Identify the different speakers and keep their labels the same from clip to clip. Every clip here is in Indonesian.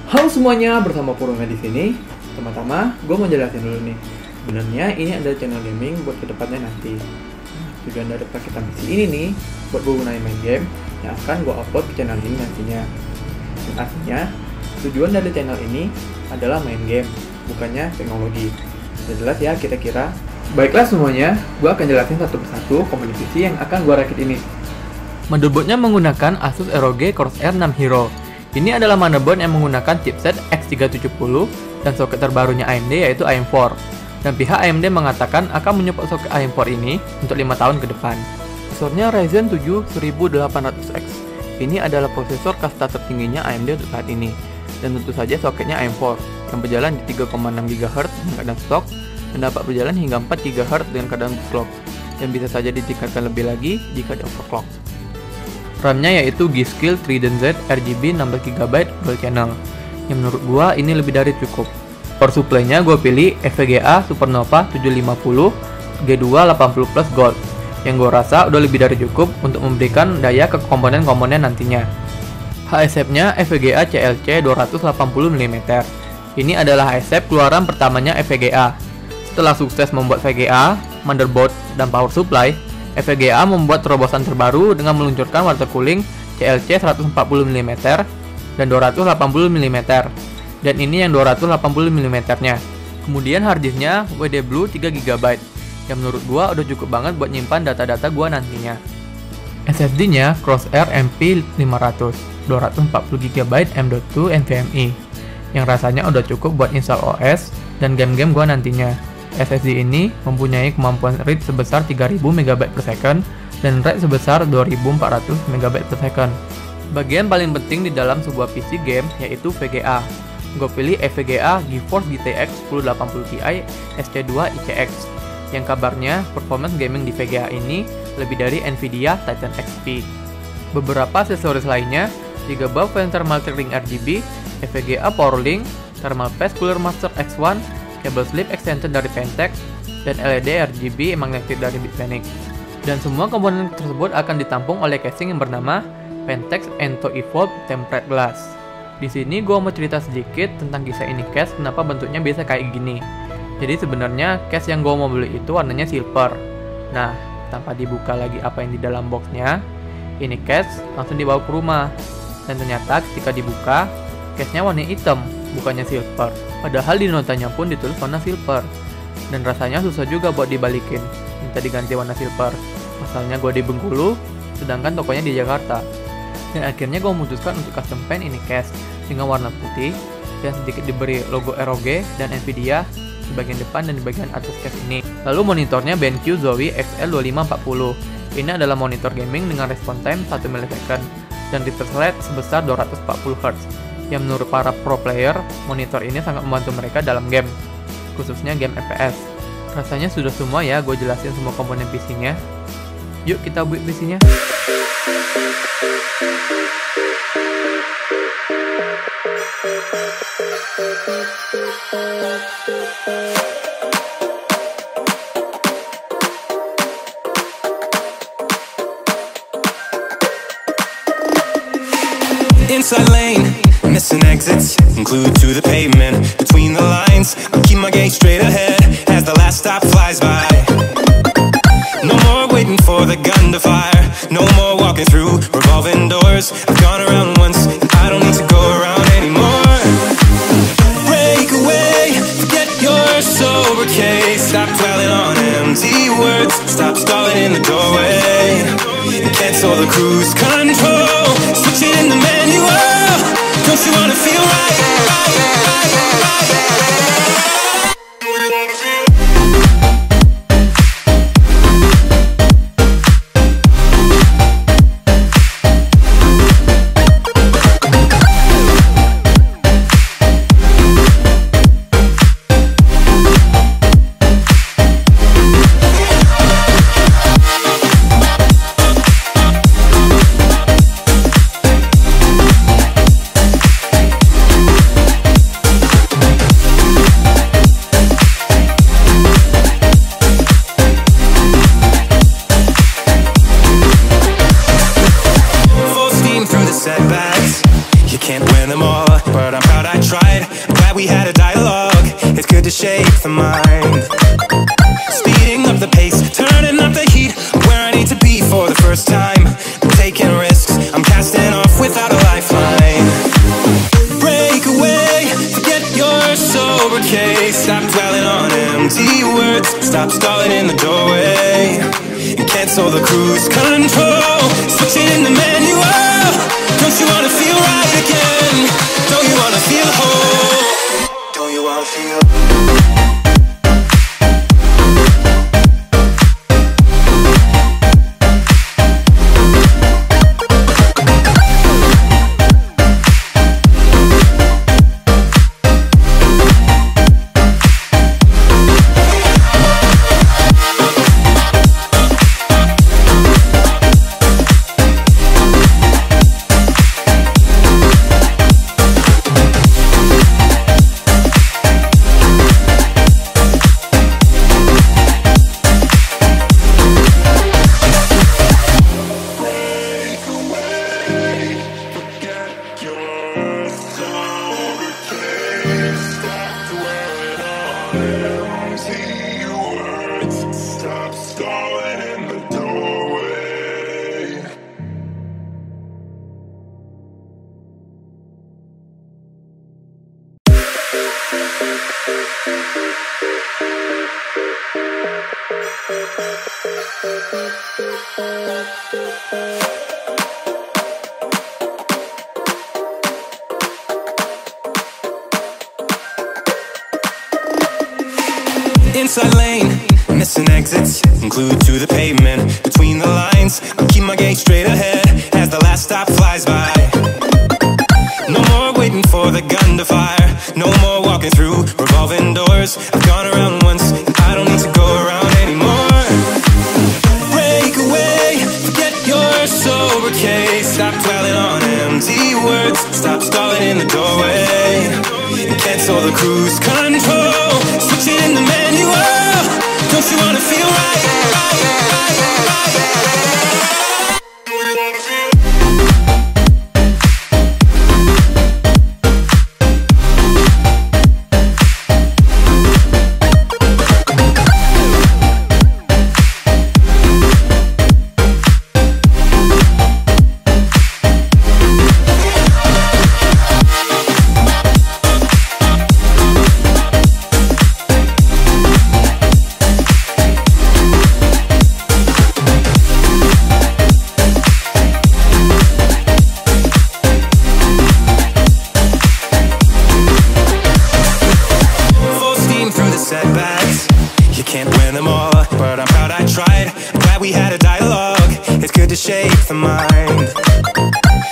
Speaker 1: Halo semuanya, bersama Purwonga di sini. Pertama-tama, gue mau jelasin dulu nih. Sebenarnya ini adalah channel gaming buat kedepannya nanti. Tujuan dari paket misi ini nih, buat gue gunain main game yang akan gue upload ke channel ini nantinya. Dan artinya, tujuan dari channel ini adalah main game, bukannya teknologi. Sudah jelas ya kira-kira. Baiklah semuanya, gue akan jelasin satu persatu komponenti PC yang akan gue rakit ini.
Speaker 2: Motherboardnya menggunakan Asus ROG Corsair 6 Hero. Ini adalah motherboard yang menggunakan chipset X370 dan soket terbarunya AMD yaitu AM4. Dan pihak AMD mengatakan akan menyupport soket AM4 ini untuk 5 tahun ke depan. Prosesornya Ryzen 7 1800X. Ini adalah prosesor kasta tertingginya AMD untuk saat ini. Dan tentu saja soketnya AM4 yang berjalan di 3,6 GHz dengan keadaan stok dan dapat berjalan hingga 4 GHz dengan keadaan clock. Dan bisa saja ditingkatkan lebih lagi jika di overclock. RAM-nya yaitu G.Skill Trident Z RGB 16GB dual channel, yang menurut gua ini lebih dari cukup. Power supply-nya gua pilih FPGA Supernova 750 G2 80 Plus Gold, yang gua rasa udah lebih dari cukup untuk memberikan daya ke komponen-komponen nantinya. HSF-nya FPGA CLC 280mm. Ini adalah HSF keluaran pertamanya FPGA. Setelah sukses membuat VGA, motherboard, dan power supply, FPGA membuat terobosan terbaru dengan meluncurkan water cooling CLC 140mm dan 280mm, dan ini yang 280mm nya. Kemudian harddisknya WD Blue 3GB, yang menurut gua udah cukup banget buat nyimpan data-data gua nantinya. SSD-nya Crosshair MP500 240GB M.2 NVMe, yang rasanya udah cukup buat install OS dan game-game gua nantinya. SSD ini mempunyai kemampuan read sebesar 3000 MB per second dan write sebesar 2400 MB per second. Bagian paling penting di dalam sebuah PC game yaitu VGA. Gue pilih FPGA GeForce GTX 1080 Ti SC2 ICX, yang kabarnya performance gaming di VGA ini lebih dari Nvidia Titan XP. Beberapa aksesoris lainnya, 3 buff thermal ring RGB, FPGA PowerLink, thermal paste Cooler Master X1, kabel slip extension dari Pentex, dan LED RGB magnetic dari Bitfenix. Dan semua komponen tersebut akan ditampung oleh casing yang bernama Pentex Ento Evolve Tempered Glass. Di sini gue mau cerita sedikit tentang kisah ini case, kenapa bentuknya bisa kayak gini. Jadi sebenarnya case yang gue mau beli itu warnanya silver. Nah, tanpa dibuka lagi apa yang di dalam boxnya, ini case langsung dibawa ke rumah. Dan ternyata ketika dibuka, case-nya warna hitam, bukannya silver. Padahal di notanya pun ditulis warna silver. Dan rasanya susah juga buat dibalikin, minta diganti warna silver. Masalahnya gue di Bengkulu, sedangkan tokonya di Jakarta. Dan akhirnya gue memutuskan untuk custom paint ini case dengan warna putih dan sedikit diberi logo ROG dan Nvidia di bagian depan dan di bagian atas case ini. Lalu monitornya BenQ Zowie XL2540. Ini adalah monitor gaming dengan respon time 1 ms dan refresh rate sebesar 240Hz. Yang menurut para pro player, monitor ini sangat membantu mereka dalam game, khususnya game FPS. Rasanya sudah semua ya gue jelasin semua komponen PC-nya. Yuk kita build PC-nya.
Speaker 3: Inside lane, missing exits, glued to the pavement. Between the lines, I'm keeping my gaze straight ahead as the last stop flies by. No more waiting for the gun to fire, no more walking through revolving doors. I've gone around once, and I don't need to go around anymore. Break away, forget your sober case. Stop dwelling on empty words, stop stalling in the doorway, and cancel the cruise control. Switching in the manual, don't you wanna feel right? all, but I'm proud I tried. I'm glad we had a dialogue. It's good to shape the mind. Speeding up the pace, turning up the heat. Where I need to be for the first time. I'm taking risks, I'm casting off without a lifeline. Break away, forget your sober case. Stop dwelling on empty words. Stop stalling in the doorway and cancel the cruise control. Switching in the manual. Don't you wanna feel right again? Don't you wanna feel whole? Don't you wanna feel stop stalling in the doorway. Inside lane, missing exits, glued to the pavement. Between the lines, I'll keep my gaze straight ahead as the last stop flies by. No more waiting for the gun to fire. No more walking through revolving doors. I've gone around once, I don't need to go around anymore. Break away, forget your sober case. Stop dwelling on empty words. Stop stalling in the doorway and cancel the cruise control. Switching in the manual. Don't you wanna feel right? To shape the mind.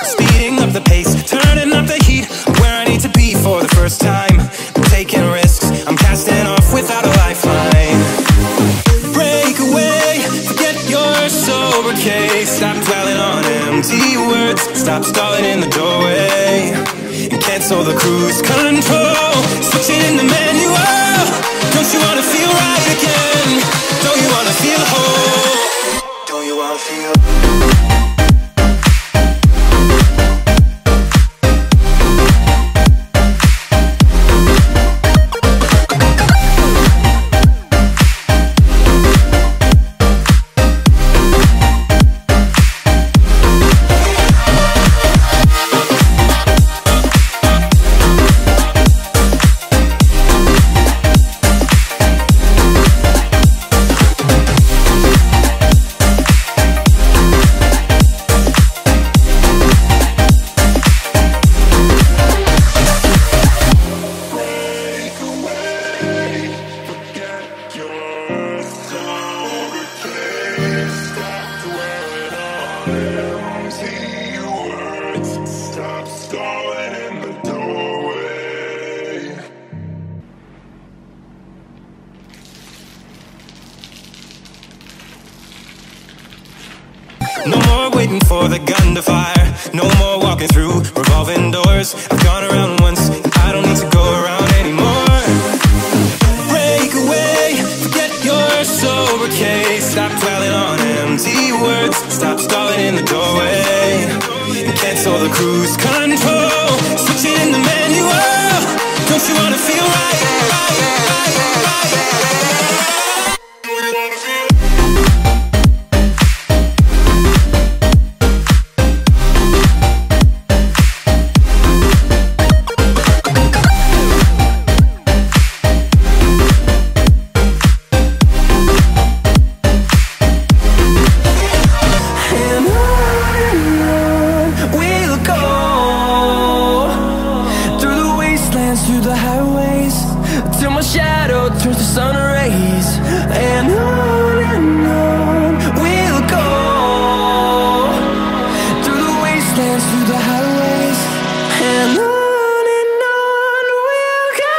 Speaker 3: Speeding up the pace, turning up the heat. Where I need to be for the first time. I'm taking risks, I'm casting off without a lifeline. Break away, forget your sober case. Stop dwelling on empty words. Stop stalling in the doorway and cancel the cruise control. Switching in the manual. Don't you wanna feel right again? Don't you wanna feel whole? Don't you wanna feel stop stalling in the doorway. No more waiting for the gun to fire. No more walking through revolving doors. I've gone around once, I don't need to go around anymore. Break away, forget your sober case. Stop dwelling on empty words. Stop stalling in the doorway and cancel the cruise control. Switching in the through the highways, till my shadow turns to sun rays. And on we'll go, through the wastelands, through the highways. And on we'll go.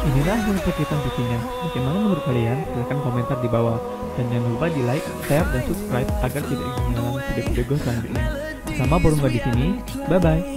Speaker 2: Inilah hasil perciptaan visinya. Bagaimana menurut kalian? Silahkan komentar di bawah. Dan jangan lupa di like, share, dan subscribe agar tidak ketinggalan video-video gue selanjutnya. Bersama Burung Gua di sini. Bye bye.